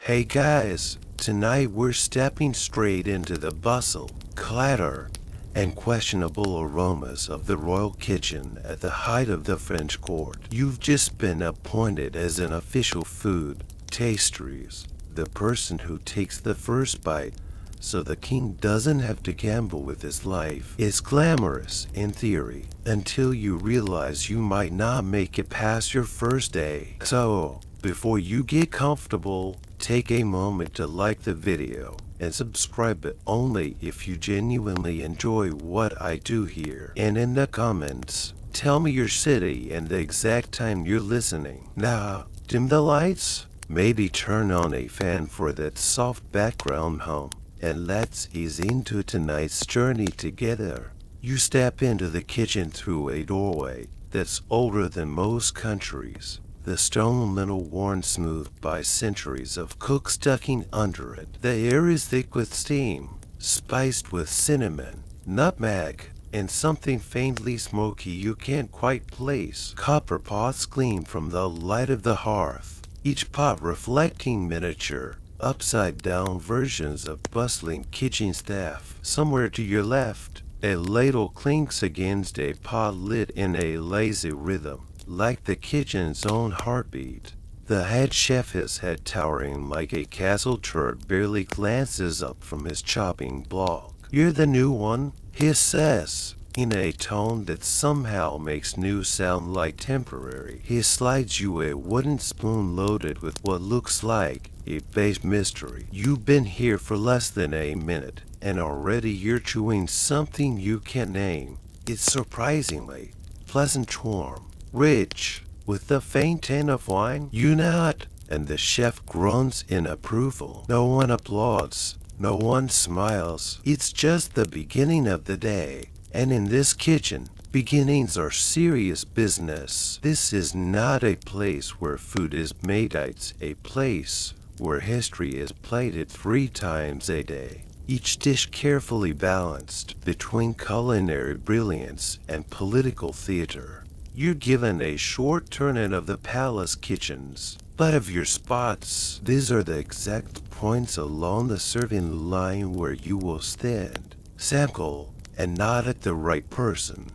Hey guys, tonight we're stepping straight into the bustle, clatter, and questionable aromas of the royal kitchen at the height of the French court. You've just been appointed as an official food tasteries, the person who takes the first bite, so the king doesn't have to gamble with his life. It's glamorous in theory, until you realize you might not make it past your first day. So, before you get comfortable, take a moment to like the video and subscribe, but only if you genuinely enjoy what I do here. And in the comments, tell me your city and the exact time you're listening. Now, dim the lights, maybe turn on a fan for that soft background hum, and let's ease into tonight's journey together. You step into the kitchen through a doorway that's older than most countries. The stone lintel worn smooth by centuries of cooks ducking under it. The air is thick with steam, spiced with cinnamon, nutmeg, and something faintly smoky you can't quite place. Copper pots gleam from the light of the hearth, each pot reflecting miniature, upside-down versions of bustling kitchen staff. Somewhere to your left, a ladle clinks against a pot lid in a lazy rhythm, like the kitchen's own heartbeat. The head chef, his head towering like a castle turret, barely glances up from his chopping block. "You're the new one," he says, in a tone that somehow makes new sound like temporary. He slides you a wooden spoon loaded with what looks like a beige mystery. You've been here for less than a minute, and already you're chewing something you can't name. It's surprisingly pleasant, warm, rich, with the faint hint of wine. "You not," and the chef groans in approval. No one applauds, no one smiles. It's just the beginning of the day, and in this kitchen, beginnings are serious business. This is not a place where food is made, it's a place where history is plated 3 times a day. Each dish carefully balanced between culinary brilliance and political theater. You're given a short turn in of the palace kitchens, but of your spots, these are the exact points along the serving line where you will stand, sample, and nod at the right person,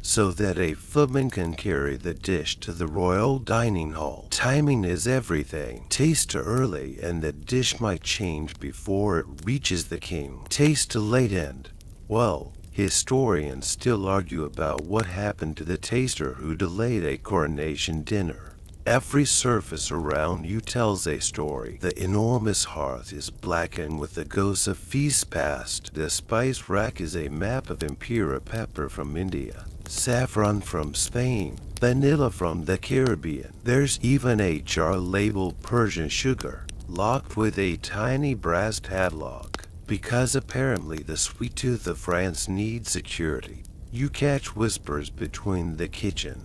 so that a footman can carry the dish to the royal dining hall. Timing is everything. Taste too early and the dish might change before it reaches the king. Taste too late and, well, historians still argue about what happened to the taster who delayed a coronation dinner. Every surface around you tells a story. The enormous hearth is blackened with the ghosts of feasts past. The spice rack is a map of imperial pepper from India, saffron from Spain, vanilla from the Caribbean. There's even a jar labeled Persian sugar, locked with a tiny brass padlock, because apparently the sweet tooth of France needs security. You catch whispers between the kitchen.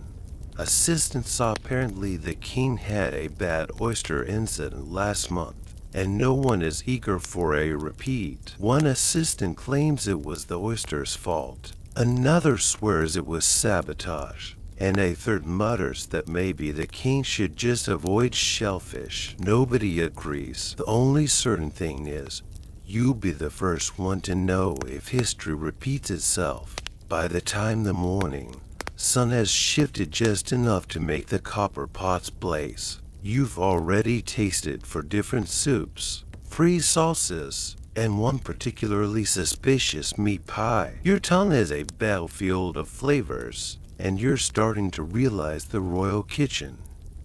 Assistants saw apparently the king had a bad oyster incident last month, and no one is eager for a repeat. One assistant claims it was the oyster's fault. Another swears it was sabotage, and a third mutters that maybe the king should just avoid shellfish. Nobody agrees. The only certain thing is, you'll be the first one to know if history repeats itself. By the time the morning sun has shifted just enough to make the copper pots blaze, you've already tasted for different soups, free sauces, and one particularly suspicious meat pie. Your tongue is a battlefield of flavors, and you're starting to realize the royal kitchen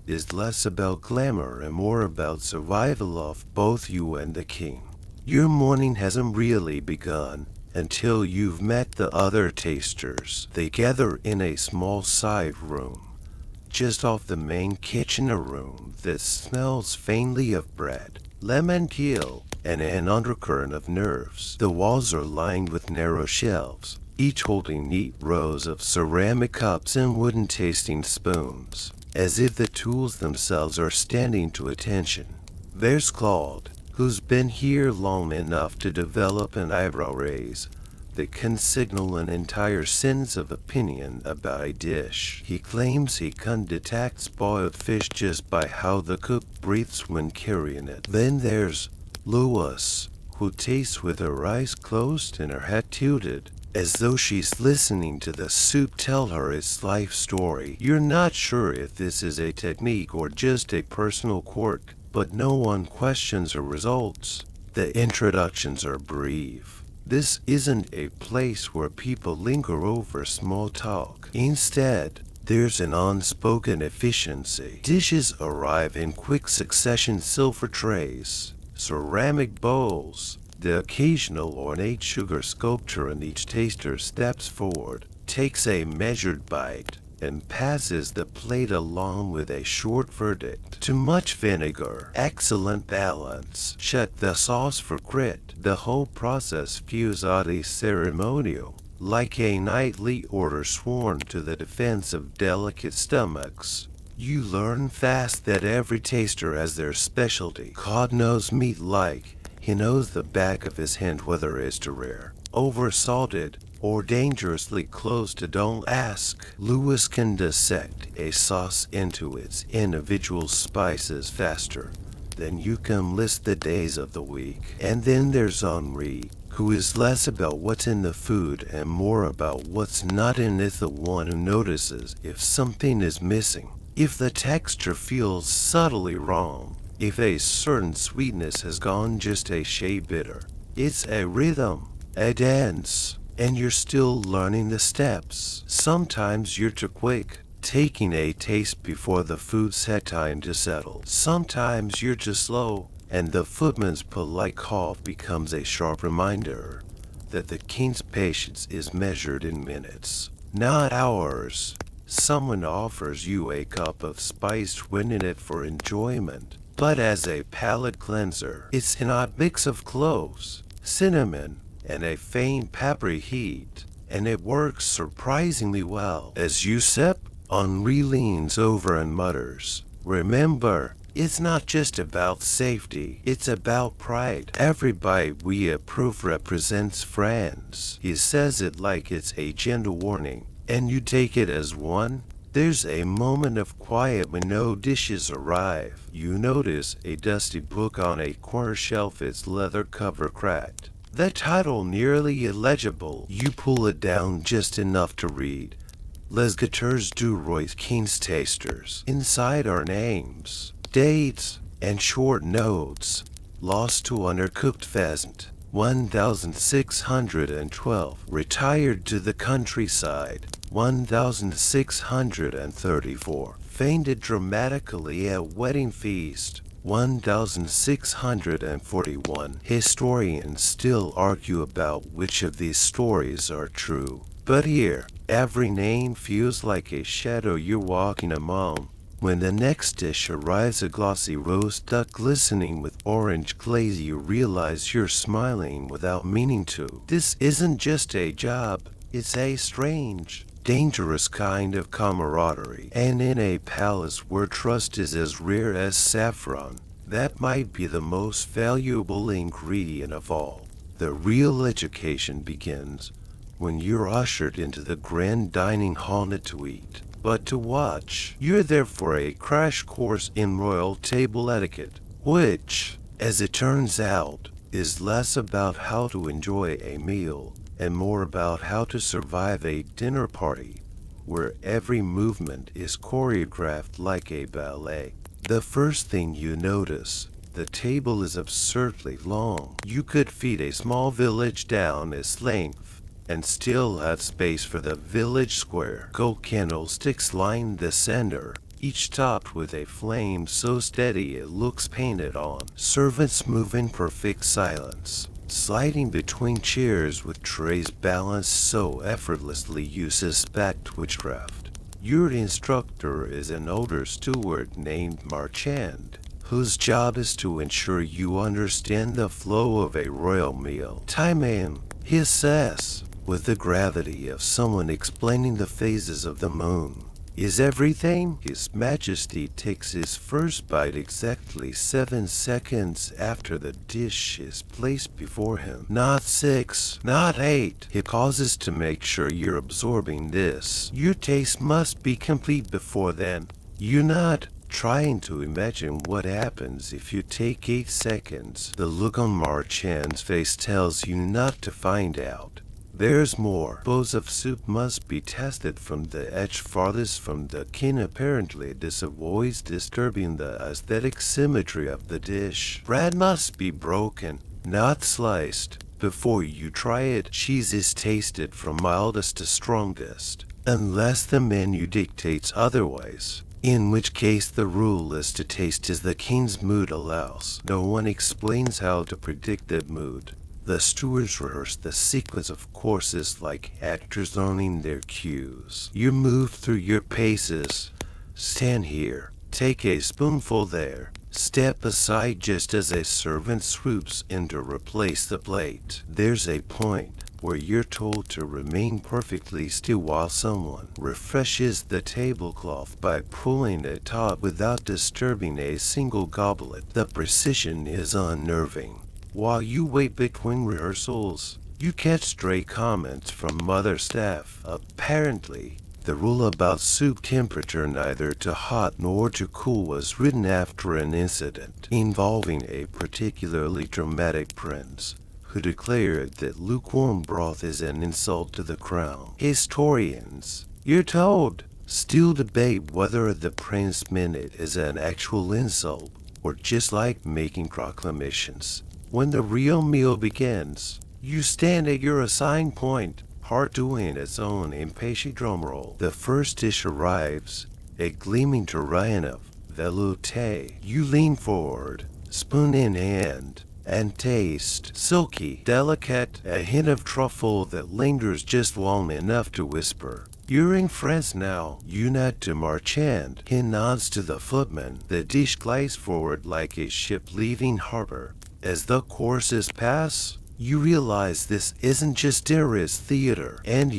is less about glamour and more about survival of both you and the king. Your morning hasn't really begun until you've met the other tasters. They gather in a small side room, just off the main kitchen, a room that smells faintly of bread, lemon peel, and an undercurrent of nerves. The walls are lined with narrow shelves, each holding neat rows of ceramic cups and wooden tasting spoons, as if the tools themselves are standing to attention. There's Claude, who's been here long enough to develop an eyebrow raise, that can signal an entire sense of opinion about a dish. He claims he can detect spoiled fish just by how the cook breathes when carrying it. Then there's Lewis, who tastes with her eyes closed and her head tilted, as though she's listening to the soup tell her its life story. You're not sure if this is a technique or just a personal quirk, but no one questions her results. The introductions are brief. This isn't a place where people linger over small talk. Instead, there's an unspoken efficiency. Dishes arrive in quick succession: silver trays, ceramic bowls, the occasional ornate sugar sculpture, and each taster steps forward, takes a measured bite, and passes the plate along with a short verdict. Too much vinegar, excellent balance, check the sauce for grit. The whole process feels oddly ceremonial, like a knightly order sworn to the defense of delicate stomachs. You learn fast that every taster has their specialty. Cod knows meat like he knows the back of his hand, whether it's too rare, over-salted, or dangerously close to don't ask. Lewis can dissect a sauce into its individual spices faster than you can list the days of the week. And then there's Henri, who is less about what's in the food and more about what's not in it, the one who notices if something is missing, if the texture feels subtly wrong, if a certain sweetness has gone just a shade bitter. It's a rhythm, a dance, and you're still learning the steps. Sometimes you're too quick, taking a taste before the food's had time to settle. Sometimes you're too slow, and the footman's polite cough becomes a sharp reminder that the king's patience is measured in minutes, not hours. Someone offers you a cup of spiced wine in it for enjoyment, but as a palate cleanser. It's an odd mix of cloves, cinnamon, and a faint peppery heat, and it works surprisingly well. As you sip, Henri leans over and mutters, "Remember, it's not just about safety, it's about pride. Every bite we approve represents France." He says it like it's a gentle warning, and you take it as one. There's a moment of quiet when no dishes arrive. You notice a dusty book on a corner shelf, its leather cover cracked, the title nearly illegible. You pull it down just enough to read, Les Gauteurs du Roi King's Tasters. Inside are names, dates, and short notes. Lost to undercooked pheasant, 1612. Retired to the countryside, 1634. Fainted dramatically at wedding feast, 1641. Historians still argue about which of these stories are true, but here, every name feels like a shadow you're walking among. When the next dish arrives, a glossy roast duck glistening with orange glaze, you realize you're smiling without meaning to. This isn't just a job, it's a strange, dangerous kind of camaraderie. And in a palace where trust is as rare as saffron, that might be the most valuable ingredient of all. The real education begins when you're ushered into the grand dining hall not to eat, but to watch. You're there for a crash course in royal table etiquette, which, as it turns out, is less about how to enjoy a meal and more about how to survive a dinner party where every movement is choreographed like a ballet. The first thing you notice, the table is absurdly long. You could feed a small village down its length and still have space for the village square. Gold candlesticks line the center, each topped with a flame so steady it looks painted on. Servants move in perfect silence, sliding between chairs with trays balanced so effortlessly you suspect witchcraft. Your instructor is an older steward named Marchand, whose job is to ensure you understand the flow of a royal meal. "Time in," he says, with the gravity of someone explaining the phases of the moon. is everything. His Majesty takes his first bite exactly 7 seconds after the dish is placed before him. Not 6, not 8. He pauses to make sure you're absorbing this. Your taste must be complete before then. You're not trying to imagine what happens if you take 8 seconds. The look on Marchand's face tells you not to find out. There's more. Bowls of soup must be tested from the edge farthest from the kin. Apparently, this avoids disturbing the aesthetic symmetry of the dish. Bread must be broken, not sliced, before you try it. Cheese is tasted from mildest to strongest, unless the menu dictates otherwise, in which case the rule is to taste as the king's mood allows. No one explains how to predict that mood. The stewards rehearse the sequence of courses like actors owning their cues. You move through your paces. Stand here. Take a spoonful there. Step aside just as a servant swoops in to replace the plate. There's a point where you're told to remain perfectly still while someone refreshes the tablecloth by pulling it taut without disturbing a single goblet. The precision is unnerving. While you wait between rehearsals, you catch stray comments from other staff. Apparently, the rule about soup temperature neither too hot nor too cool was written after an incident involving a particularly dramatic prince who declared that lukewarm broth is an insult to the crown. Historians, you're told, still debate whether the prince meant it as an actual insult or just like making proclamations. When the real meal begins, you stand at your assigned point, heart doing its own impatient drumroll. The first dish arrives, a gleaming tureen of velouté. You lean forward, spoon in hand, and taste. Silky, delicate, a hint of truffle that lingers just long enough to whisper, "You're in France now." You nod to Marchand. He nods to the footman. The dish glides forward like a ship leaving harbor. As the courses pass, you realize this isn't just dinner, it's theater. And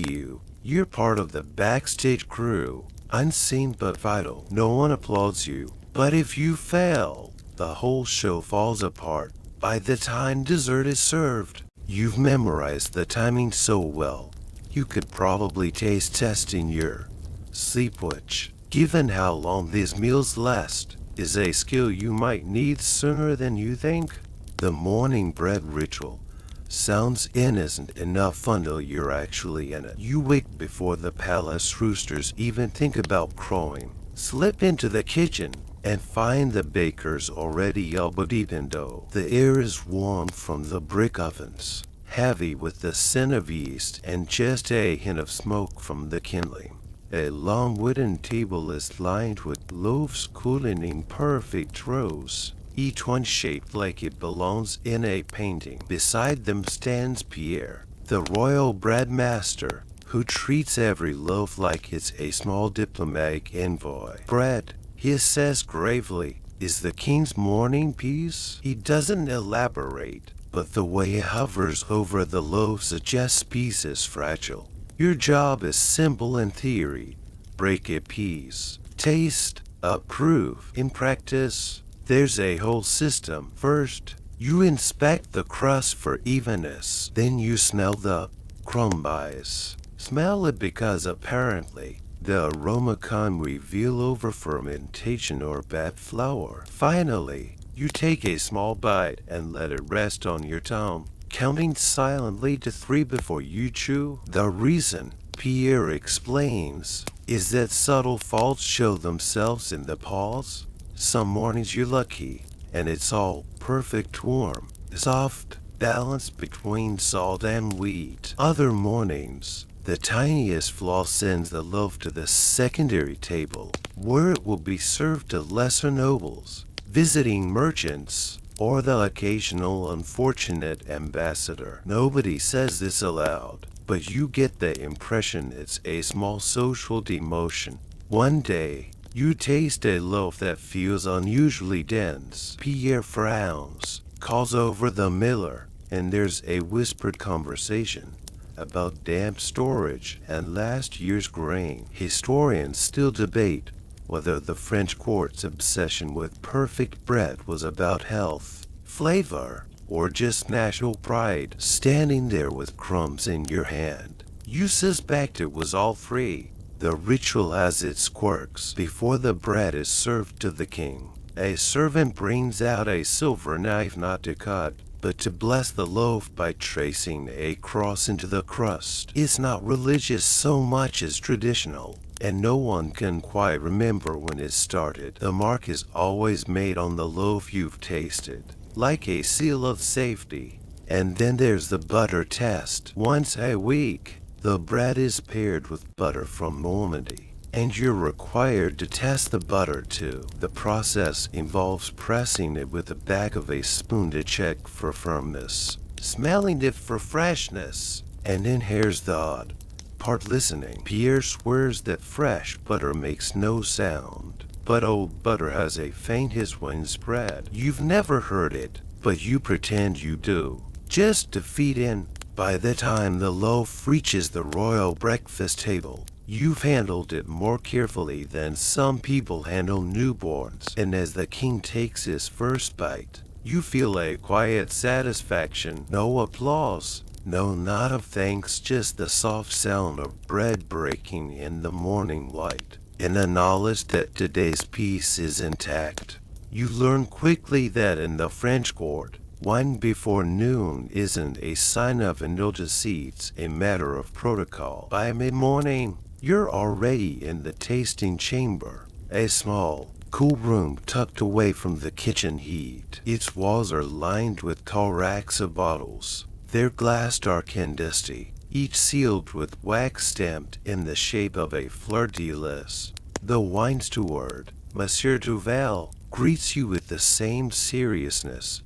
you're part of the backstage crew, unseen but vital. No one applauds you. But if you fail, the whole show falls apart. By the time dessert is served, you've memorized the timing so well, you could probably taste testing your sleep, which, given how long these meals last, is a skill you might need sooner than you think. The morning bread ritual sounds innocent enough until you're actually in it. You wake before the palace roosters even think about crowing. Slip into the kitchen and find the bakers already elbow deep in dough. The air is warm from the brick ovens, heavy with the scent of yeast and just a hint of smoke from the kindling. A long wooden table is lined with loaves cooling in perfect rows, each one shaped like it belongs in a painting. Beside them stands Pierre, the royal bread master, who treats every loaf like it's a small diplomatic envoy. "Bread," he says gravely, "is the king's morning piece." He doesn't elaborate, but the way he hovers over the loaf suggests peace is fragile. Your job is simple in theory: break a piece, taste, approve. In practice, there's a whole system. First, you inspect the crust for evenness. Then you smell the crumbs. Smell it because apparently the aroma can reveal over fermentation or bad flour. Finally, you take a small bite and let it rest on your tongue, counting silently to 3 before you chew. The reason, Pierre explains, is that subtle faults show themselves in the pause. Some mornings you're lucky, and it's all perfect warm, soft, balanced between salt and wheat. Other mornings, the tiniest flaw sends the loaf to the secondary table, where it will be served to lesser nobles, visiting merchants, or the occasional unfortunate ambassador. Nobody says this aloud, but you get the impression it's a small social demotion. One day, you taste a loaf that feels unusually dense. Pierre frowns, calls over the miller, and there's a whispered conversation. about damp storage and last year's grain. Historians still debate whether the French court's obsession with perfect bread was about health, flavor, or just national pride. Standing there with crumbs in your hand, you suspect it was all three. The ritual has its quirks. Before the bread is served to the king, a servant brings out a silver knife not to cut, but to bless the loaf by tracing a cross into the crust. It's not religious so much as traditional, and no one can quite remember when it started. The mark is always made on the loaf you've tasted, like a seal of safety. And then there's the butter test. Once a week, the bread is paired with butter from Normandy, and you're required to test the butter too. The process involves pressing it with the back of a spoon to check for firmness, smelling it for freshness, and then here's the odd part: listening. Pierre swears that fresh butter makes no sound, but old butter has a faint hiss when spread. You've never heard it, but you pretend you do, just to feed in. By the time the loaf reaches the royal breakfast table, you've handled it more carefully than some people handle newborns. And as the king takes his first bite, you feel a quiet satisfaction. No applause, no nod of thanks, just the soft sound of bread breaking in the morning light, and the knowledge that today's peace is intact. You learn quickly that in the French court, wine before noon isn't a sign of indulgence, it's a matter of protocol. By mid-morning, you're already in the tasting chamber, a small, cool room tucked away from the kitchen heat. Its walls are lined with tall racks of bottles, their glass dark and dusty, each sealed with wax stamped in the shape of a fleur-de-lis. The wine steward, Monsieur Duval, greets you with the same seriousness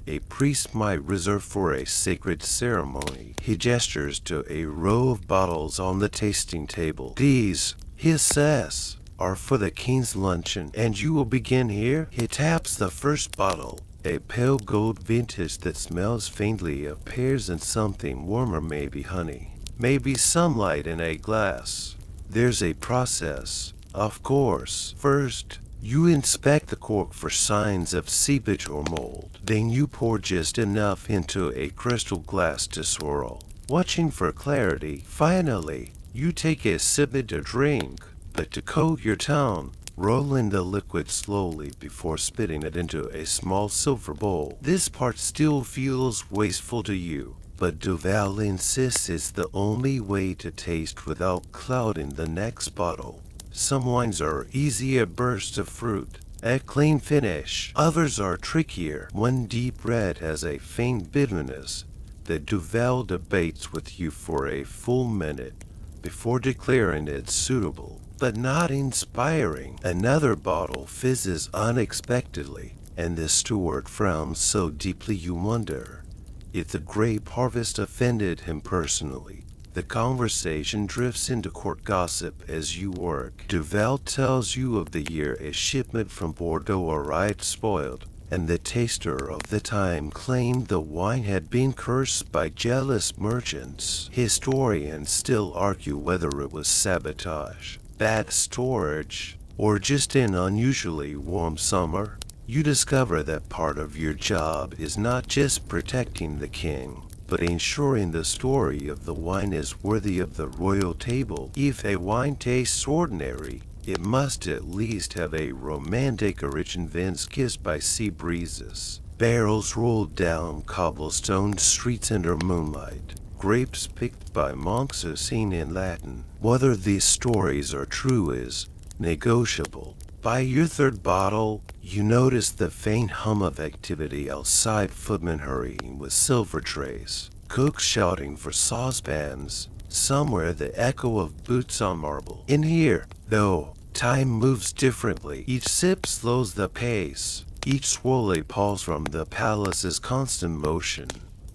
a priest might reserve for a sacred ceremony. He gestures to a row of bottles on the tasting table. These, he says, are for the king's luncheon, and you will begin here. He taps the first bottle, a pale gold vintage that smells faintly of pears and something warmer, maybe honey, maybe sunlight in a glass. There's a process, of course. First, you inspect the cork for signs of seepage or mold. Then you pour just enough into a crystal glass to swirl, watching for clarity. Finally, you take a sip to drink, but to coat your tongue, roll in the liquid slowly before spitting it into a small silver bowl. This part still feels wasteful to you, but Duval insists it's the only way to taste without clouding the next bottle. Some wines are easier bursts of fruit, a clean finish. Others are trickier. One deep red has a faint bitterness that Duval debates with you for a full minute before declaring it suitable, but not inspiring. Another bottle fizzes unexpectedly, and the steward frowns so deeply you wonder if the grape harvest offended him personally. The conversation drifts into court gossip as you work. Duval tells you of the year a shipment from Bordeaux arrived spoiled, and the taster of the time claimed the wine had been cursed by jealous merchants. Historians still argue whether it was sabotage, bad storage, or just an unusually warm summer. You discover that part of your job is not just protecting the king, but ensuring the story of the wine is worthy of the royal table. If a wine tastes ordinary, it must at least have a romantic origin. Vins kissed by sea breezes, barrels rolled down cobblestone streets under moonlight, grapes picked by monks as seen in Latin. Whether these stories are true is negotiable. By your third bottle, you notice the faint hum of activity outside, footmen hurrying with silver trays, cooks shouting for saucepans, somewhere the echo of boots on marble. In here, though, time moves differently. Each sip slows the pace, each swirl a pulse from the palace's constant motion.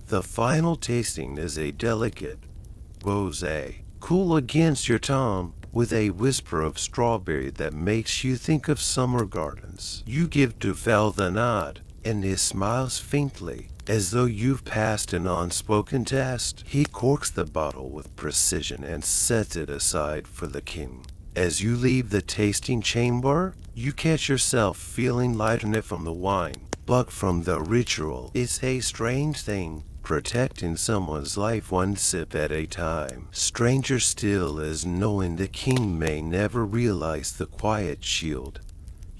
The final tasting is a delicate rosé, cool against your tongue, with a whisper of strawberry that makes you think of summer gardens. You give Duval the nod, and he smiles faintly, as though you've passed an unspoken test. He corks the bottle with precision and sets it aside for the king. As you leave the tasting chamber, you catch yourself feeling lighter from the wine, but from the ritual. It's a strange thing, protecting someone's life one sip at a time. Stranger still is knowing the king may never realize the quiet shield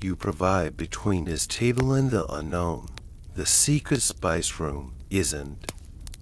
you provide between his table and the unknown. The secret spice room isn't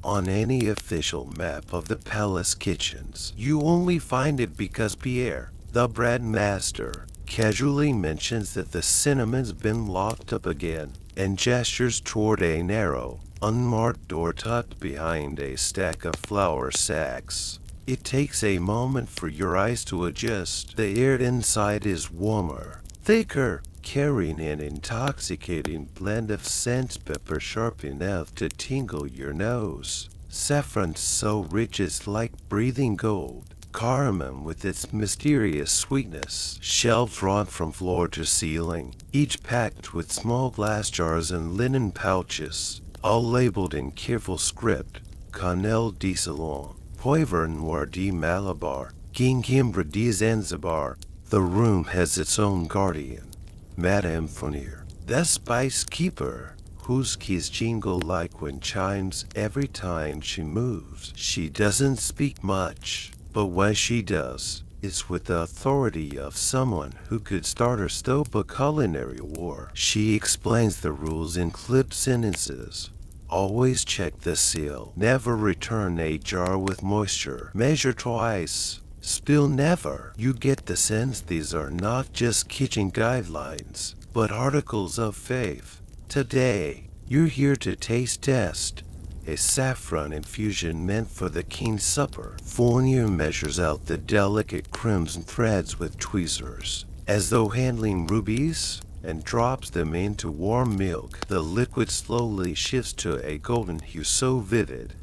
on any official map of the palace kitchens. You only find it because Pierre, the bread master, casually mentions that the cinnamon's been locked up again, and gestures toward a narrow, unmarked door tucked behind a stack of flour sacks. It takes a moment for your eyes to adjust. The air inside is warmer, thicker, carrying an intoxicating blend of scents, pepper sharp enough to tingle your nose, saffron so rich it's like breathing gold, cardamom with its mysterious sweetness, shelves run from floor to ceiling, each packed with small glass jars and linen pouches, all labeled in careful script: Canel de Ceylon, Poivre Noir de Malabar, Gingimbra de Zanzibar. The room has its own guardian, Madame Fournier, the spice keeper, whose keys jingle like wind chimes every time she moves. She doesn't speak much, but when she does, it's with the authority of someone who could start or stop a culinary war. She explains the rules in clipped sentences. Always check the seal. Never return a jar with moisture. Measure twice. Spill never. You get the sense these are not just kitchen guidelines, but articles of faith. Today, you're here to taste test a saffron infusion meant for the king's supper. Fournier measures out the delicate crimson threads with tweezers, as though handling rubies, and drops them into warm milk. The liquid slowly shifts to a golden hue so vivid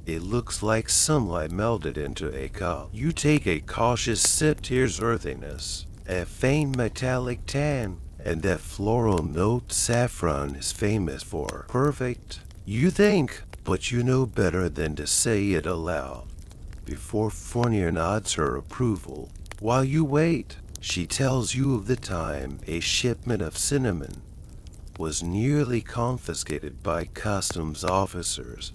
it looks like sunlight melted into a cup. You take a cautious sip. Tears earthiness, a faint metallic tan, and that floral note saffron is famous for. Perfect, you think, but you know better than to say it aloud. Before Fournier nods her approval, while you wait, she tells you of the time a shipment of cinnamon was nearly confiscated by customs officers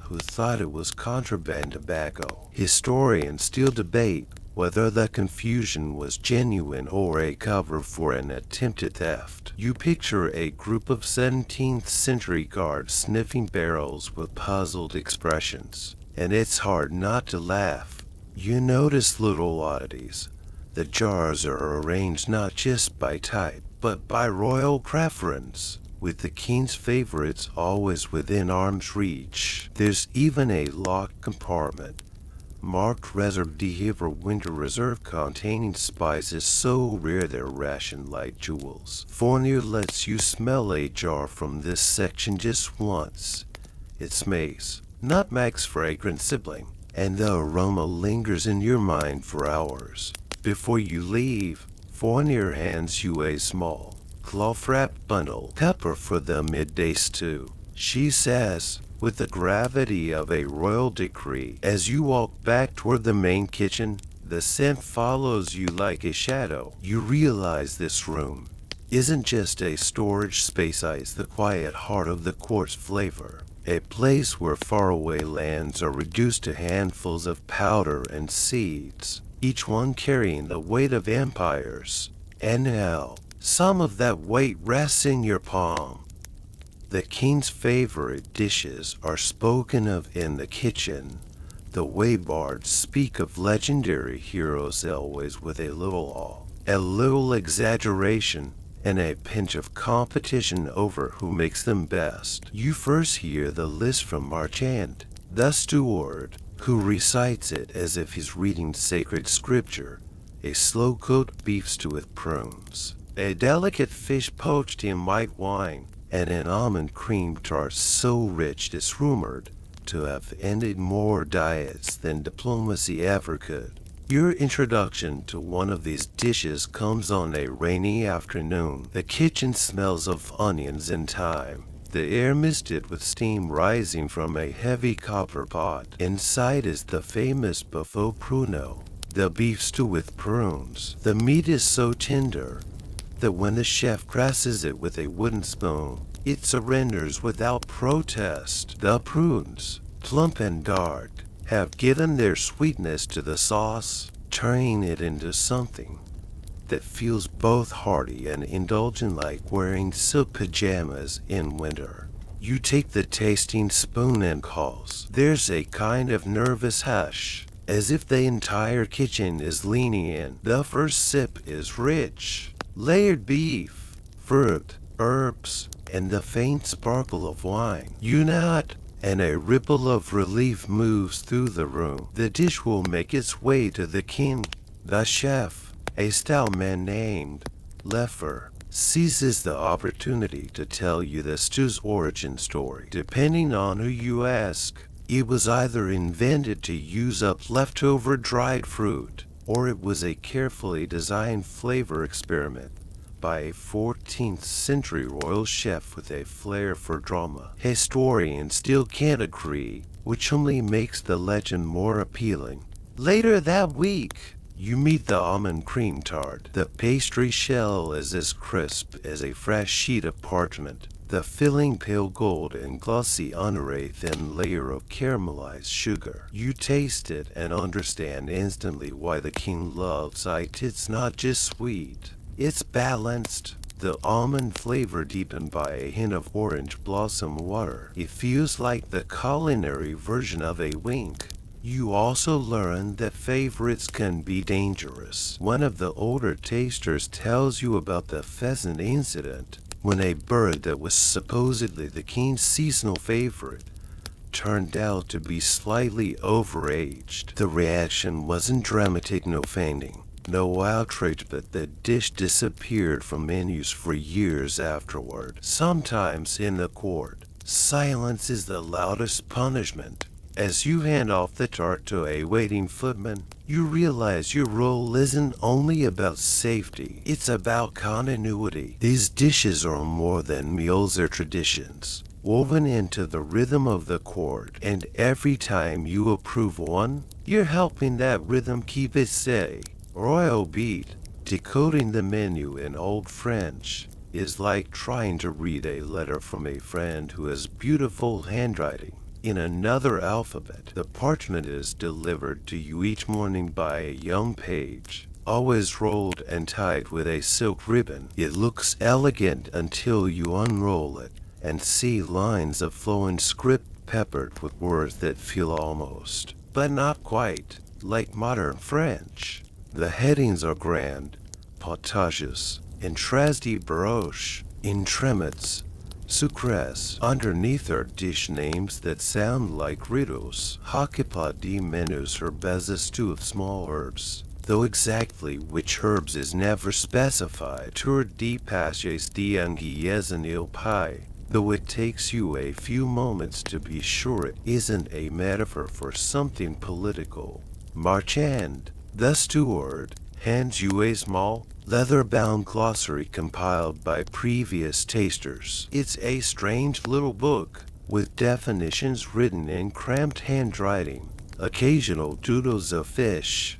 who thought it was contraband tobacco. Historians still debate whether the confusion was genuine or a cover for an attempted theft. You picture a group of 17th century guards sniffing barrels with puzzled expressions, and it's hard not to laugh. You notice little oddities. The jars are arranged not just by type, but by royal preference, with the king's favorites always within arm's reach. There's even a locked compartment, marked Réserve d'Ivre, winter reserve, containing spices so rare they're rationed like jewels. Fournier lets you smell a jar from this section just once. It's mace, nutmeg's fragrant sibling, and the aroma lingers in your mind for hours. Before you leave, Fournier hands you a small, cloth-wrapped bundle, pepper for the midday stew, she says, with the gravity of a royal decree. As you walk back toward the main kitchen, the scent follows you like a shadow. You realize this room isn't just a storage space, it's the quiet heart of the court's flavor, a place where faraway lands are reduced to handfuls of powder and seeds, each one carrying the weight of empires. And now, some of that weight rests in your palm. The king's favorite dishes are spoken of in the kitchen. The way bards speak of legendary heroes, always with a little awe, a little exaggeration, and a pinch of competition over who makes them best. You first hear the list from Marchand, the steward, who recites it as if he's reading sacred scripture: a slow-cooked beef stew with prunes, a delicate fish poached in white wine, and an almond cream tart so rich it's rumored to have ended more diets than diplomacy ever could. Your introduction to one of these dishes comes on a rainy afternoon. The kitchen smells of onions and thyme, the air misted with steam rising from a heavy copper pot. Inside is the famous buffo pruno, the beef stew with prunes. The meat is so tender that when the chef presses it with a wooden spoon, it surrenders without protest. The prunes, plump and dark, have given their sweetness to the sauce, turning it into something that feels both hearty and indulgent, like wearing silk pajamas in winter. You take the tasting spoon and calls. There's a kind of nervous hush, as if the entire kitchen is leaning in. The first sip is rich, layered beef, fruit, herbs, and the faint sparkle of wine. You nod, and a ripple of relief moves through the room. The dish will make its way to the king. The chef, a stout man named Leffer, seizes the opportunity to tell you the stew's origin story. Depending on who you ask, it was either invented to use up leftover dried fruit, or it was a carefully designed flavor experiment by a 14th century royal chef with a flair for drama. Historians still can't agree, which only makes the legend more appealing. Later that week, you meet the almond cream tart. The pastry shell is as crisp as a fresh sheet of parchment. The filling pale gold and glossy under a thin layer of caramelized sugar. You taste it and understand instantly why the king loves it. It's not just sweet, it's balanced. The almond flavor deepened by a hint of orange blossom water. It feels like the culinary version of a wink. You also learn that favorites can be dangerous. One of the older tasters tells you about the pheasant incident, when a bird that was supposedly the king's seasonal favorite turned out to be slightly overaged. The reaction wasn't dramatic, no fainting, no outrage, but the dish disappeared from menus for years afterward. Sometimes in the court, silence is the loudest punishment. As you hand off the tart to a waiting footman, you realize your role isn't only about safety, it's about continuity. These dishes are more than meals, they're traditions, woven into the rhythm of the court, and every time you approve one, you're helping that rhythm keep it steady. Royal beat, decoding the menu in Old French, is like trying to read a letter from a friend who has beautiful handwriting. In another alphabet, the parchment is delivered to you each morning by a young page, always rolled and tied with a silk ribbon. It looks elegant until you unroll it and see lines of flowing script peppered with words that feel almost, but not quite, like modern French. The headings are grand: potages, entrées de broche, entremets, sucres. Underneath are dish names that sound like riddles. Hackepa de menus herbes, a stew of small herbs, though exactly which herbs is never specified. Tour de paches d'anguilles and il pie, though it takes you a few moments to be sure it isn't a metaphor for something political. Marchand, the steward, hands you a small, leather-bound glossary compiled by previous tasters. It's a strange little book, with definitions written in cramped handwriting, occasional doodles of fish,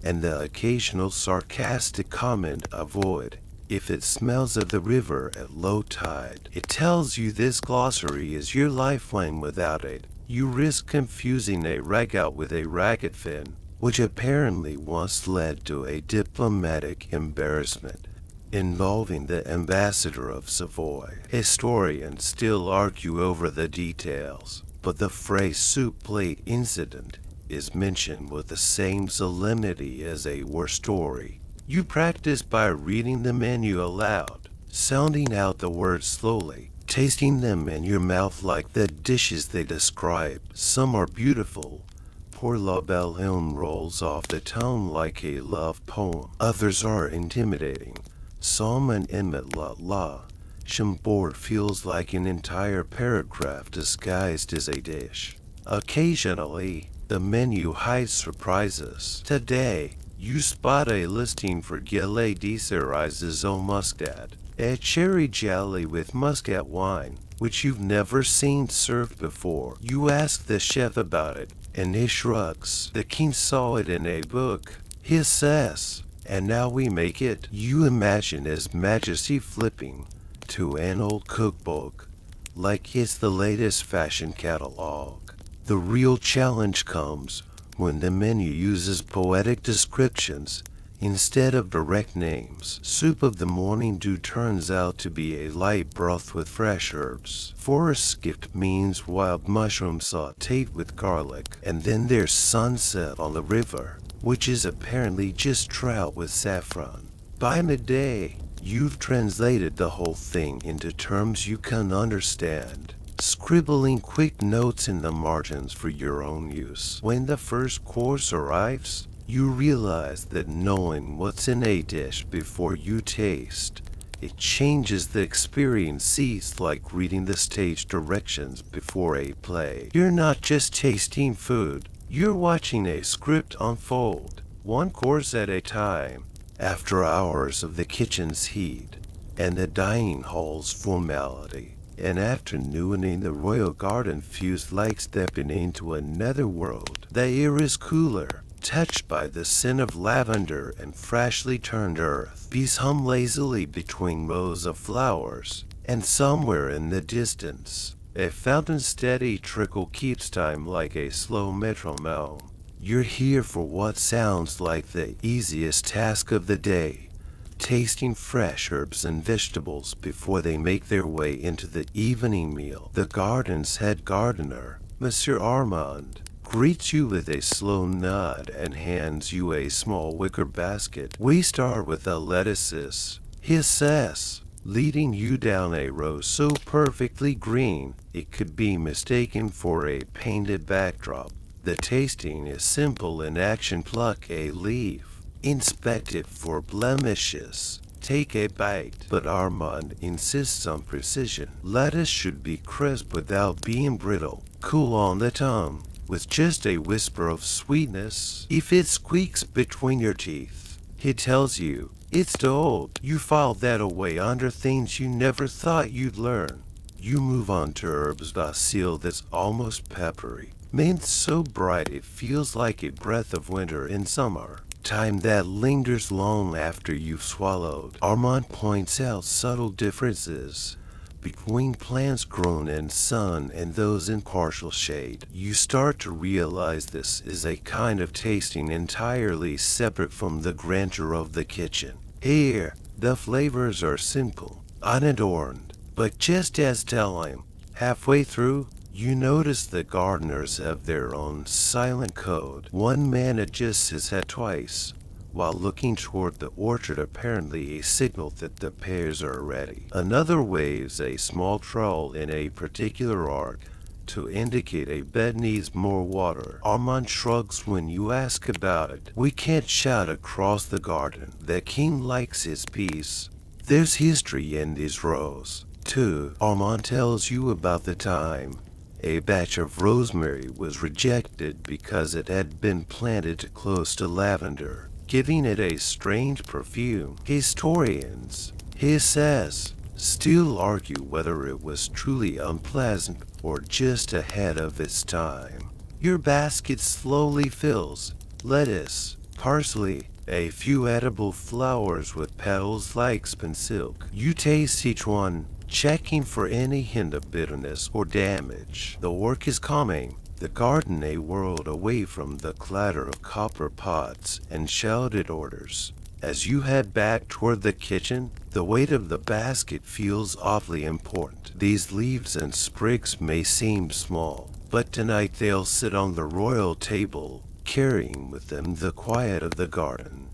and the occasional sarcastic comment, avoid if it smells of the river at low tide. It tells you this glossary is your lifeline. Without it, you risk confusing a ragout with a racket fin, which apparently once led to a diplomatic embarrassment involving the ambassador of Savoy. Historians still argue over the details, but the phrase soup plate incident is mentioned with the same solemnity as a war story. You practice by reading the menu aloud, sounding out the words slowly, tasting them in your mouth like the dishes they describe. Some are beautiful. Pour la belle Helm rolls off the tongue like a love poem. Others are intimidating. Salmon emet la Chambord feels like an entire paragraph disguised as a dish. Occasionally, the menu hides surprises. Today, you spot a listing for Gillet de Cerises au Muscat, a cherry jelly with muscat wine, which you've never seen served before. You ask the chef about it, and he shrugs. The king saw it in a book. He says, and now we make it. You imagine His Majesty flipping to an old cookbook, like it's the latest fashion catalog. The real challenge comes when the menu uses poetic descriptions instead of direct names. Soup of the morning dew turns out to be a light broth with fresh herbs. Forest skipped means wild mushrooms sautéed with garlic. And then there's sunset on the river, which is apparently just trout with saffron. By midday, you've translated the whole thing into terms you can understand, scribbling quick notes in the margins for your own use. When the first course arrives, you realize that knowing what's in a dish before you taste, it changes the experience. It's like reading the stage directions before a play. You're not just tasting food, you're watching a script unfold, one course at a time. After hours of the kitchen's heat and the dining hall's formality, an afternoon in the royal garden feels like stepping into another world. The air is cooler, touched by the scent of lavender and freshly turned earth. Bees hum lazily between rows of flowers, and somewhere in the distance, a fountain's steady trickle keeps time like a slow metronome. You're here for what sounds like the easiest task of the day, tasting fresh herbs and vegetables before they make their way into the evening meal. The garden's head gardener, Monsieur Armand, greets you with a slow nod and hands you a small wicker basket. We start with the lettuces, he says, leading you down a row so perfectly green it could be mistaken for a painted backdrop. The tasting is simple in action. Pluck a leaf, inspect it for blemishes, take a bite. But Armand insists on precision. Lettuce should be crisp without being brittle, cool on the tongue, with just a whisper of sweetness. If it squeaks between your teeth, he tells you, it's too old. You file that away under things you never thought you'd learn. You move on to herbs. Basil that's almost peppery, mint so bright it feels like a breath of winter in summer, thyme that lingers long after you've swallowed. Armand points out subtle differences between plants grown in sun and those in partial shade. You start to realize this is a kind of tasting entirely separate from the grandeur of the kitchen. Here, the flavors are simple, unadorned, but just as telling. Halfway through, you notice the gardeners have their own silent code. One man adjusts his head twice, while looking toward the orchard, apparently a signal that the pears are ready. Another waves a small trowel in a particular arc to indicate a bed needs more water. Armand shrugs when you ask about it. We can't shout across the garden. The king likes his peace. There's history in these rows, too. Armand tells you about the time a batch of rosemary was rejected because it had been planted close to lavender, giving it a strange perfume. Historians, he says, still argue whether it was truly unpleasant or just ahead of its time. Your basket slowly fills. Lettuce, parsley, a few edible flowers with petals like spun silk. You taste each one, checking for any hint of bitterness or damage. The work is calming, the garden a world away from the clatter of copper pots and shouted orders. As you head back toward the kitchen, the weight of the basket feels oddly important. These leaves and sprigs may seem small, but tonight they'll sit on the royal table, carrying with them the quiet of the garden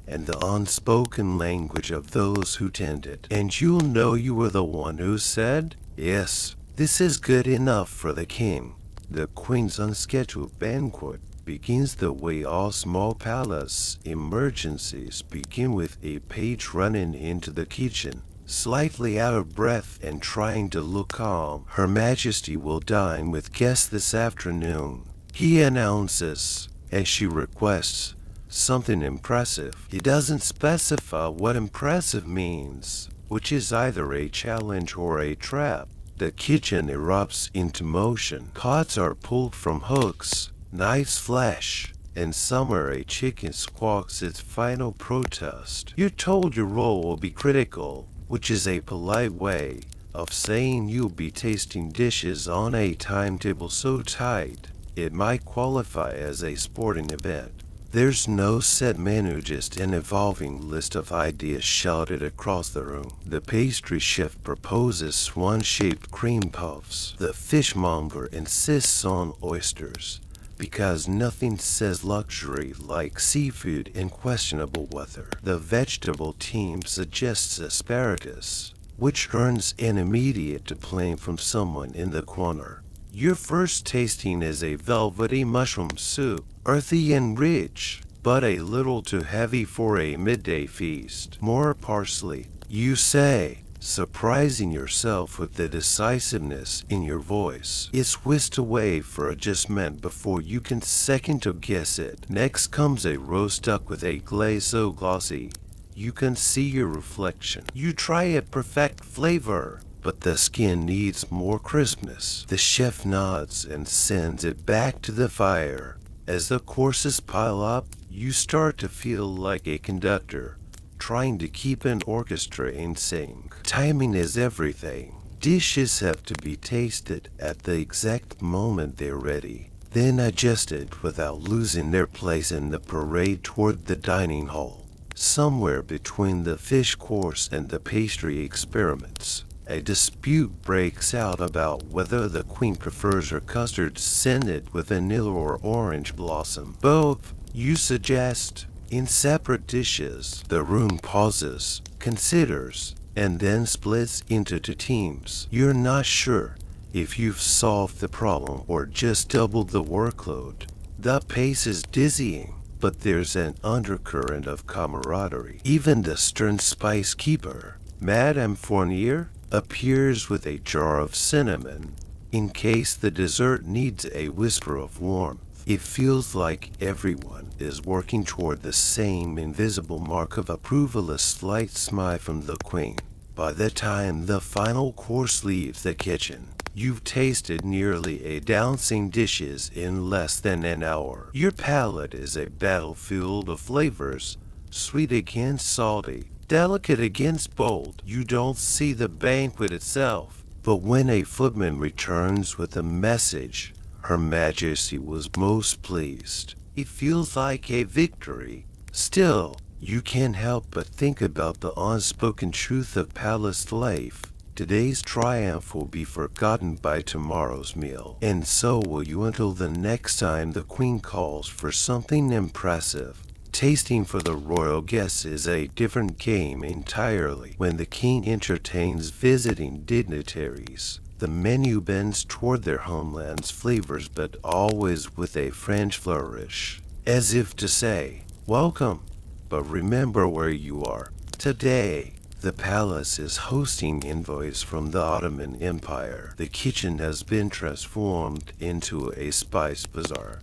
and the unspoken language of those who tend it. And you'll know you were the one who said, yes, this is good enough for the king. The queen's unscheduled banquet begins the way all small palace emergencies begin, with a page running into the kitchen, slightly out of breath and trying to look calm. Her Majesty will dine with guests this afternoon, he announces, as she requests something impressive. He doesn't specify what impressive means, which is either a challenge or a trap. The kitchen erupts into motion. Pots are pulled from hooks, knives flash, and somewhere a chicken squawks its final protest. You're told your role will be critical, which is a polite way of saying you'll be tasting dishes on a timetable so tight it might qualify as a sporting event. There's no set menu, just an evolving list of ideas shouted across the room. The pastry chef proposes swan-shaped cream puffs. The fishmonger insists on oysters, because nothing says luxury like seafood in questionable weather. The vegetable team suggests asparagus, which earns an immediate blame from someone in the corner. Your first tasting is a velvety mushroom soup, earthy and rich, but a little too heavy for a midday feast. More parsley, you say, surprising yourself with the decisiveness in your voice. It's whisked away for a just minute before you can second to guess it. Next comes a roast duck with a glaze so glossy you can see your reflection. You try a perfect flavor, but the skin needs more crispness. The chef nods and sends it back to the fire. As the courses pile up, you start to feel like a conductor, trying to keep an orchestra in sync. Timing is everything. Dishes have to be tasted at the exact moment they're ready, then adjusted without losing their place in the parade toward the dining hall. Somewhere between the fish course and the pastry experiments, a dispute breaks out about whether the queen prefers her custard scented with vanilla or orange blossom. Both, you suggest, in separate dishes. The room pauses, considers, and then splits into two teams. You're not sure if you've solved the problem or just doubled the workload. The pace is dizzying, but there's an undercurrent of camaraderie. Even the stern spice keeper, Madame Fournier, appears with a jar of cinnamon in case the dessert needs a whisper of warmth. It feels like everyone is working toward the same invisible mark of approval, a slight smile from the queen. By the time the final course leaves the kitchen, you've tasted nearly a dozen dishes in less than an hour. Your palate is a battlefield of flavors, sweet against salty, delicate against bold. You don't see the banquet itself, but when a footman returns with a message, Her Majesty was most pleased, it feels like a victory. Still, you can't help but think about the unspoken truth of palace life. Today's triumph will be forgotten by tomorrow's meal, and so will you until the next time the queen calls for something impressive. Tasting for the royal guests is a different game entirely. When the king entertains visiting dignitaries, the menu bends toward their homeland's flavors, but always with a French flourish, as if to say, welcome, but remember where you are. Today, the palace is hosting envoys from the Ottoman Empire. The kitchen has been transformed into a spice bazaar.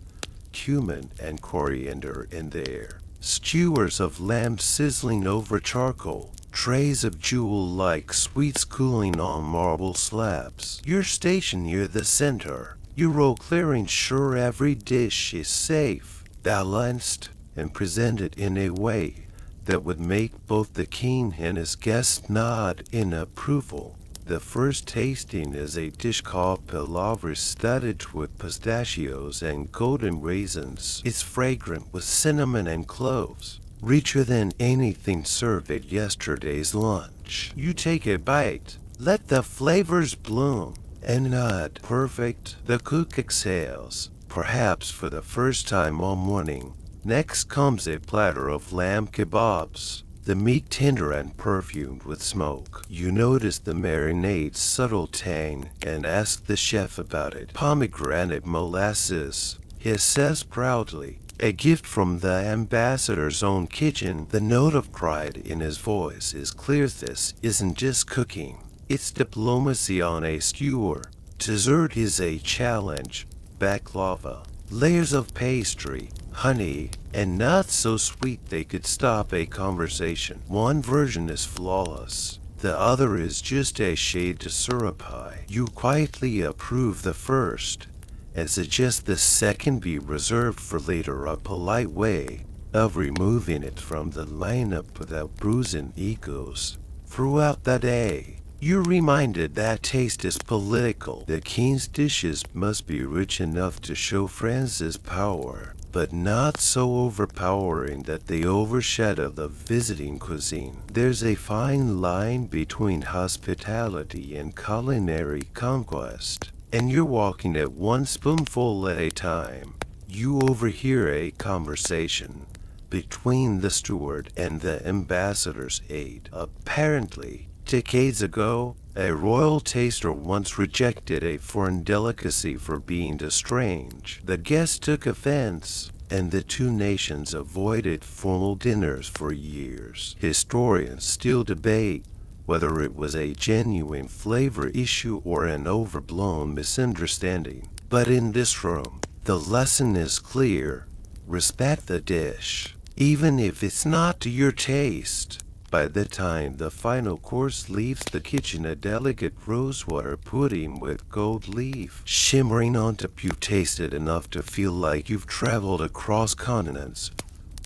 Cumin and coriander in the air. Skewers of lamb sizzling over charcoal. Trays of jewel-like sweets cooling on marble slabs. You're stationed near the center. Your role clearing sure every dish is safe, balanced, and presented in a way that would make both the king and his guests nod in approval. The first tasting is a dish called palaver, studded with pistachios and golden raisins. It's fragrant with cinnamon and cloves, richer than anything served at yesterday's lunch. You take a bite, let the flavors bloom, and nod. Perfect. The cook exhales, perhaps for the first time all morning. Next comes a platter of lamb kebabs, the meat tender and perfumed with smoke. You notice the marinade's subtle tang and ask the chef about it. Pomegranate molasses, he says proudly, a gift from the ambassador's own kitchen. The note of pride in his voice is clear. This isn't just cooking, it's diplomacy on a skewer. Dessert is a challenge. Baklava, layers of pastry, honey, and nuts so sweet they could stop a conversation. One version is flawless, The other is just a shade too syrupy. You quietly approve the first, and suggest the second be reserved for later, a polite way of removing it from the lineup without bruising egos. Throughout the day, you're reminded that taste is political. The king's dishes must be rich enough to show France's power, but not so overpowering that they overshadow the visiting cuisine. There's a fine line between hospitality and culinary conquest, and you're walking at one spoonful at a time. You overhear a conversation between the steward and the ambassador's aide. Apparently, decades ago, a royal taster once rejected a foreign delicacy for being too strange. The guest took offense, and the two nations avoided formal dinners for years. Historians still debate whether it was a genuine flavor issue or an overblown misunderstanding. But in this room, the lesson is clear. Respect the dish, even if it's not to your taste. By the time the final course leaves the kitchen, a delicate rosewater pudding with gold leaf shimmering on top, you tasted enough to feel like you've traveled across continents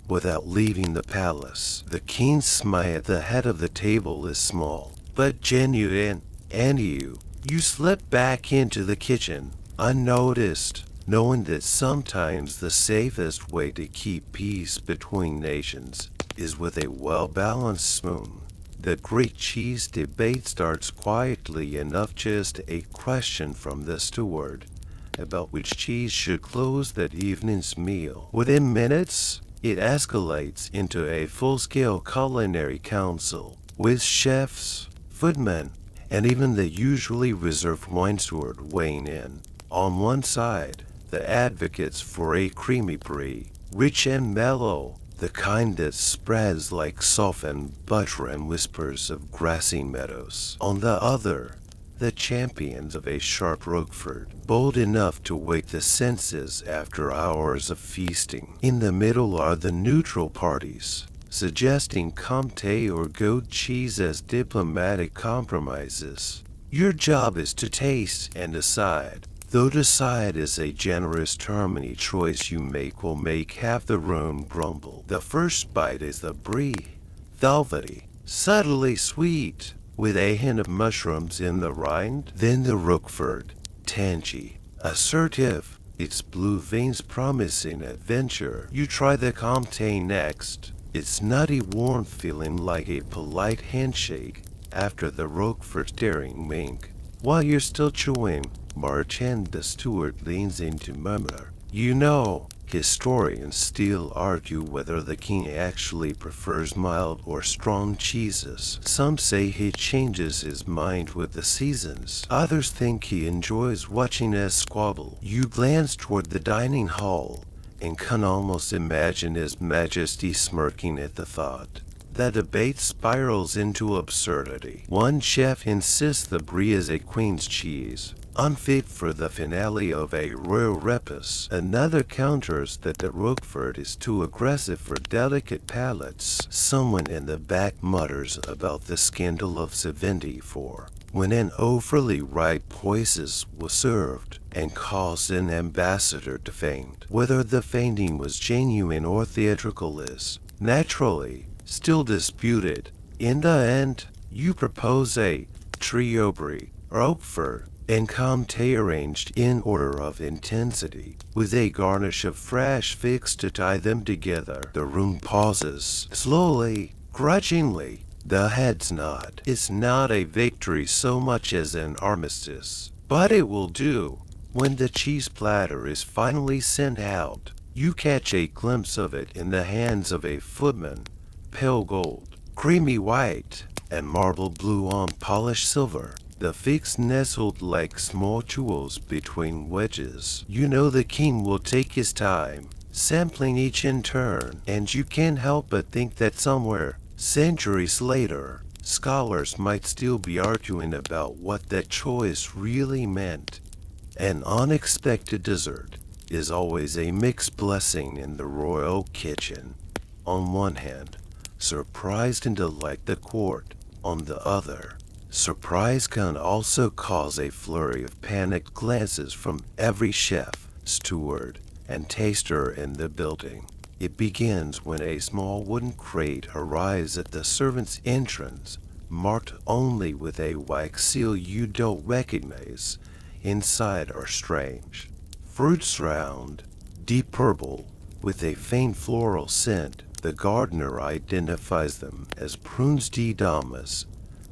without leaving the palace. The king's smile at the head of the table is small, but genuine, and you slip back into the kitchen, unnoticed, knowing that sometimes the safest way to keep peace between nations is with a well-balanced spoon. The great cheese debate starts quietly enough, just a question from the steward about which cheese should close that evening's meal. Within minutes, it escalates into a full-scale culinary council, with chefs, footmen, and even the usually reserved wine steward weighing in. On one side, the advocates for a creamy brie, rich and mellow, the kind that spreads like softened butter and whispers of grassy meadows. On the other, the champions of a sharp Roquefort, bold enough to wake the senses after hours of feasting. In the middle are the neutral parties, suggesting Comté or goat cheese as diplomatic compromises. Your job is to taste and decide. Though decide is a generous term, any choice you make will make half the room grumble. The first bite is the brie, velvety, subtly sweet, with a hint of mushrooms in the rind. Then the Roquefort, tangy, assertive, its blue veins promising adventure. You try the Comté next, its nutty warmth feeling like a polite handshake after the Roquefort's daring wink. While you're still chewing, Marchand, the steward, leans in to murmur, "You know, historians still argue whether the king actually prefers mild or strong cheeses. Some say he changes his mind with the seasons. Others think he enjoys watching us squabble." You glance toward the dining hall and can almost imagine His Majesty smirking at the thought. The debate spirals into absurdity. One chef insists the brie is a queen's cheese, unfit for the finale of a royal repast. Another counters that the Roquefort is too aggressive for delicate palates. Someone in the back mutters about the scandal of 74, when an overly ripe poisson was served and caused an ambassador to faint. Whether the fainting was genuine or theatrical is, naturally, still disputed. In the end, you propose a trio brie, Roquefort, and Comté arranged in order of intensity, with a garnish of fresh figs to tie them together. The room pauses. Slowly, grudgingly, the heads nod. It's not a victory so much as an armistice, but it will do. When the cheese platter is finally sent out, you catch a glimpse of it in the hands of a footman. Pale gold, creamy white, and marble blue on polished silver. The figs nestled like small jewels between wedges. You know the king will take his time, sampling each in turn, and you can't help but think that somewhere, centuries later, scholars might still be arguing about what that choice really meant. An unexpected dessert is always a mixed blessing in the royal kitchen. On one hand, surprised and delight the court, On the other, surprise can also cause a flurry of panicked glances from every chef, steward, and taster in the building. It begins when a small wooden crate arrives at the servant's entrance, marked only with a wax seal you don't recognize. Inside are strange fruits, round, deep purple, with a faint floral scent. The gardener identifies them as prunes de damas,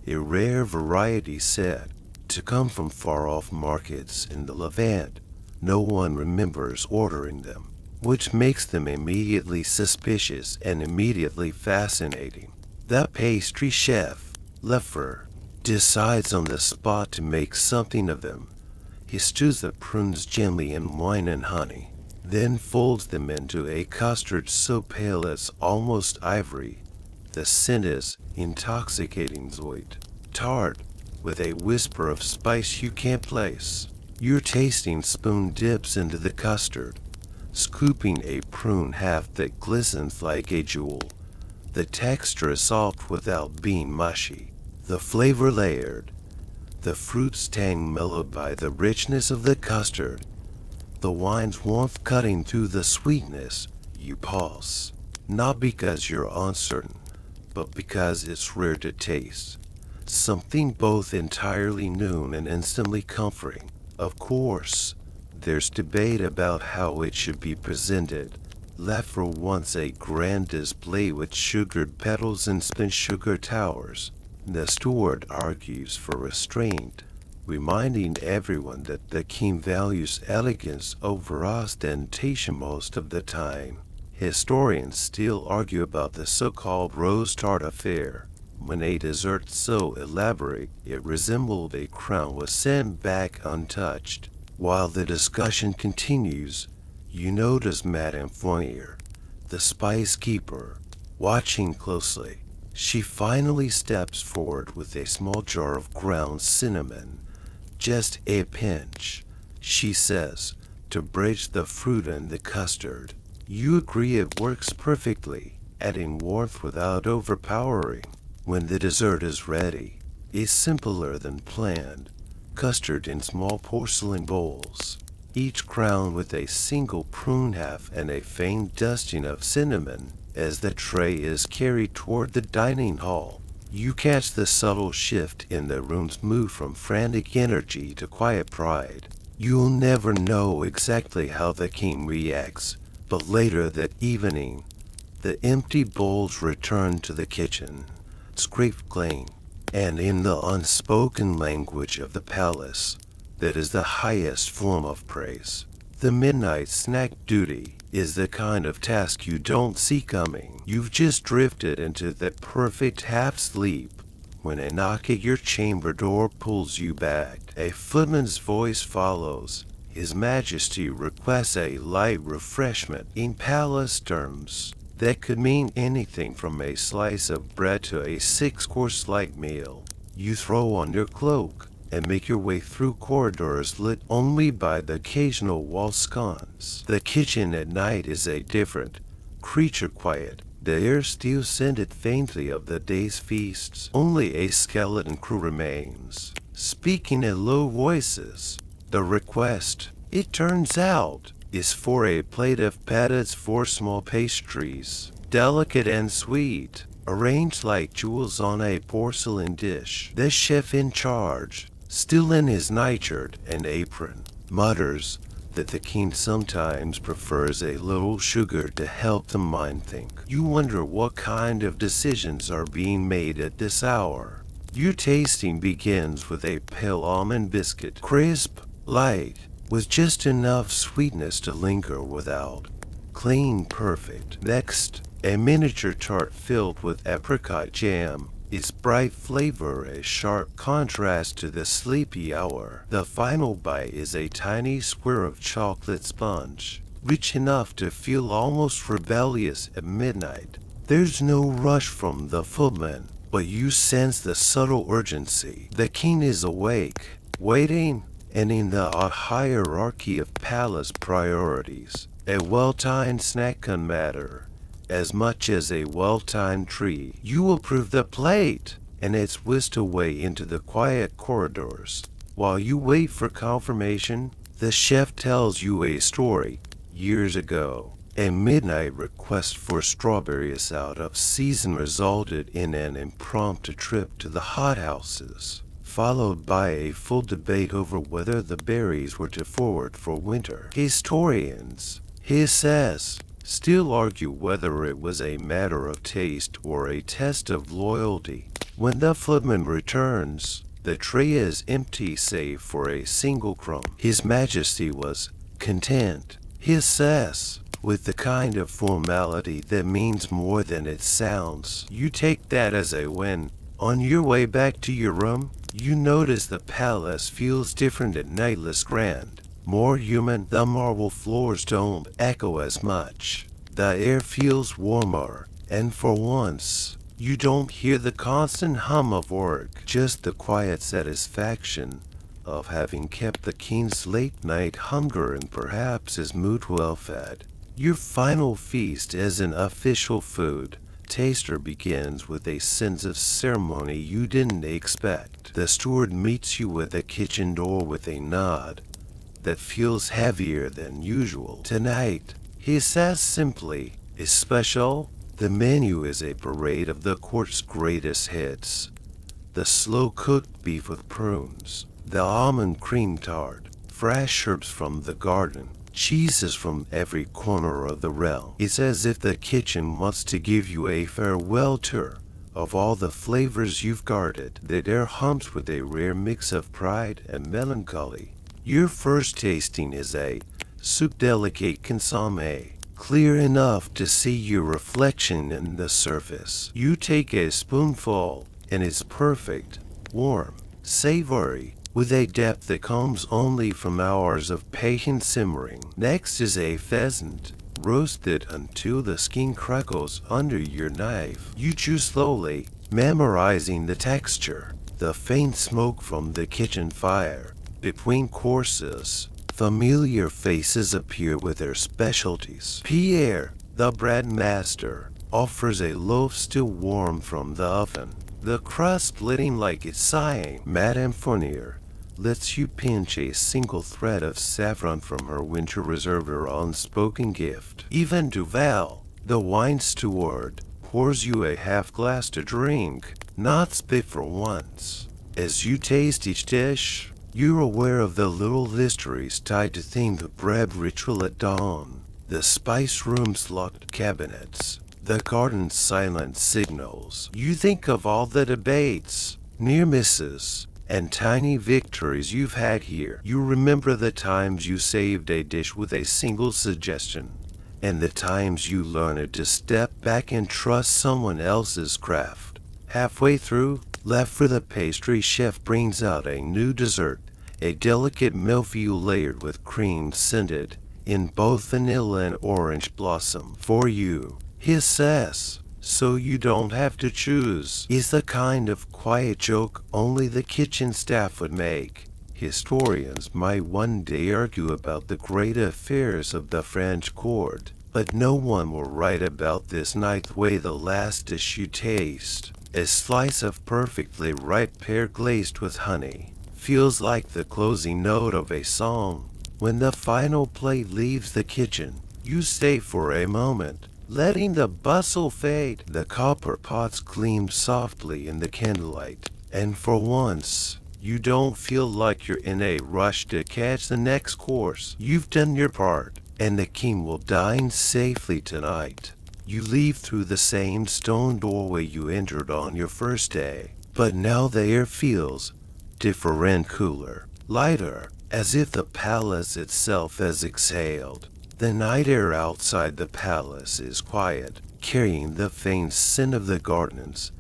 a rare variety said to come from far-off markets in the Levant. No one remembers ordering them, which makes them immediately suspicious and immediately fascinating. The pastry chef, Leffer, decides on the spot to make something of them. He stews the prunes gently in wine and honey, then folds them into a custard so pale it's almost ivory. The scent is intoxicating, sweet, tart, with a whisper of spice you can't place. Your tasting spoon dips into the custard, scooping a prune half that glistens like a jewel. The texture is soft without being mushy, the flavor layered, the fruit's tang mellowed by the richness of the custard, the wine's warmth cutting through the sweetness. You pause, not because you're uncertain, but because it's rare to taste. Something both entirely new and instantly comforting. Of course, there's debate about how it should be presented. Leffer wants a grand display with sugared petals and spent sugar towers. The steward argues for restraint, reminding everyone that the king values elegance over ostentation most of the time. Historians still argue about the so-called rose tart affair, when a dessert so elaborate it resembled a crown was sent back untouched. While the discussion continues, you notice Madame Fournier, the spice keeper, watching closely. She finally steps forward with a small jar of ground cinnamon. Just a pinch, she says, to bridge the fruit and the custard. You agree it works perfectly, adding warmth without overpowering. When the dessert is ready, it's simpler than planned. Custard in small porcelain bowls, each crowned with a single prune half and a faint dusting of cinnamon. As the tray is carried toward the dining hall, you catch the subtle shift in the room's mood from frantic energy to quiet pride. You'll never know exactly how the king reacts, but later that evening, the empty bowls return to the kitchen, scraped clean, and in the unspoken language of the palace, that is the highest form of praise. The midnight snack duty is the kind of task you don't see coming. You've just drifted into that perfect half-sleep when a knock at your chamber door pulls you back. A footman's voice follows. His Majesty requests a light refreshment in palace terms. That could mean anything from a slice of bread to a 6-course light meal. You throw on your cloak and make your way through corridors lit only by the occasional wall sconce. The kitchen at night is a different creature, quiet. The air still scented faintly of the day's feasts. Only a skeleton crew remains, speaking in low voices. The request, it turns out, is for a plate of pâtes, 4 small pastries, delicate and sweet, arranged like jewels on a porcelain dish. The chef in charge, still in his nightshirt and apron, mutters that the king sometimes prefers a little sugar to help the mind think. You wonder what kind of decisions are being made at this hour. Your tasting begins with a pale almond biscuit, crisp, light, with just enough sweetness to linger without. Clean, perfect. Next, a miniature tart filled with apricot jam. Its bright flavor a sharp contrast to the sleepy hour. The final bite is a tiny square of chocolate sponge, rich enough to feel almost rebellious at midnight. There's no rush from the footman, but you sense the subtle urgency. The king is awake, waiting, and in the hierarchy of palace priorities, a well-timed snack can matter as much as a well-timed tree. You approve the plate, and it's whisked away into the quiet corridors. While you wait for confirmation, the chef tells you a story. Years ago, a midnight request for strawberries out of season resulted in an impromptu trip to the hothouses, followed by a full debate over whether the berries were to forward for winter. Historians, he says, still argue whether it was a matter of taste or a test of loyalty. When the footman returns, the tray is empty save for a single crumb. His Majesty was content, he says, with the kind of formality that means more than it sounds. You take that as a win. On your way back to your room, you notice the palace feels different at night, less grand, more human. The marble floors don't echo as much. The air feels warmer, and for once, you don't hear the constant hum of work, just the quiet satisfaction of having kept the king's late-night hunger and perhaps his mood well fed. Your final feast isn't official food. Taster begins with a sense of ceremony you didn't expect. The steward meets you at the kitchen door with a nod that feels heavier than usual. Tonight, he says simply, is special. The menu is a parade of the court's greatest hits. The slow-cooked beef with prunes, the almond cream tart, fresh herbs from the garden, cheeses from every corner of the realm. It's as if the kitchen wants to give you a farewell tour of all the flavors you've guarded. The air hums with a rare mix of pride and melancholy. Your first tasting is a soup delicate consommé, clear enough to see your reflection in the surface. You take a spoonful, and it's perfect, warm, savory, with a depth that comes only from hours of patient simmering. Next is a pheasant, roasted until the skin crackles under your knife. You chew slowly, memorizing the texture, the faint smoke from the kitchen fire. Between courses, familiar faces appear with their specialties. Pierre, the bread master, offers a loaf still warm from the oven, the crust splitting like it's sighing. Madame Fournier lets you pinch a single thread of saffron from her winter reserve, her unspoken gift. Even Duval, the wine steward, pours you a half glass to drink, not spit for once. As you taste each dish, you're aware of the little histories tied to theme, the bread ritual at dawn, the spice room's locked cabinets, the garden's silent signals. You think of all the debates, near misses, and tiny victories you've had here. You remember the times you saved a dish with a single suggestion, and the times you learned to step back and trust someone else's craft. Halfway through, left for the pastry chef brings out a new dessert, a delicate millefeuille layered with cream scented in both vanilla and orange blossom. For you, he says, so you don't have to choose. Is the kind of quiet joke only the kitchen staff would make. Historians might one day argue about the great affairs of the French court, but no one will write about this night the way the last dish you taste, a slice of perfectly ripe pear glazed with honey, feels like the closing note of a song. When the final plate leaves the kitchen, you stay for a moment, letting the bustle fade. The copper pots gleam softly in the candlelight, and for once, you don't feel like you're in a rush to catch the next course. You've done your part, and the king will dine safely tonight. You leave through the same stone doorway you entered on your first day, but now the air feels different, cooler, lighter, as if the palace itself has exhaled. The night air outside the palace is quiet, carrying the faint scent of the gardens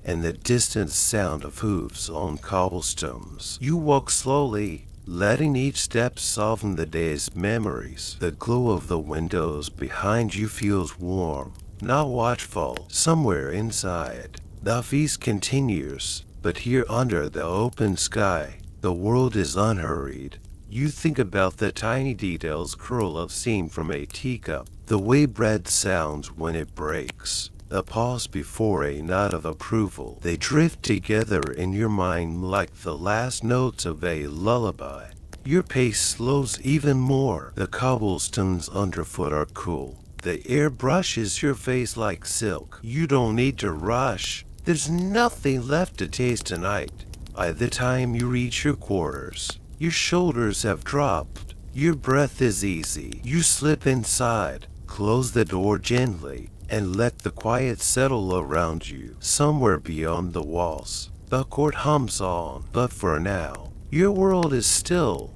and the distant sound of hooves on cobblestones. You walk slowly, letting each step soften the day's memories. The glow of the windows behind you feels warm, not watchful. Somewhere inside, the feast continues, but here under the open sky, the world is unhurried. You think about the tiny details curl of seam from a teacup, the way bread sounds when it breaks, A pause before a nod of approval. They drift together in your mind like the last notes of a lullaby. Your pace slows even more. The cobblestones underfoot are cool. The air brushes your face like silk. You don't need to rush. There's nothing left to taste tonight. By the time you reach your quarters, your shoulders have dropped. Your breath is easy. You slip inside, close the door gently, and let the quiet settle around you. Somewhere beyond the walls, the court hums on. But for now, your world is still.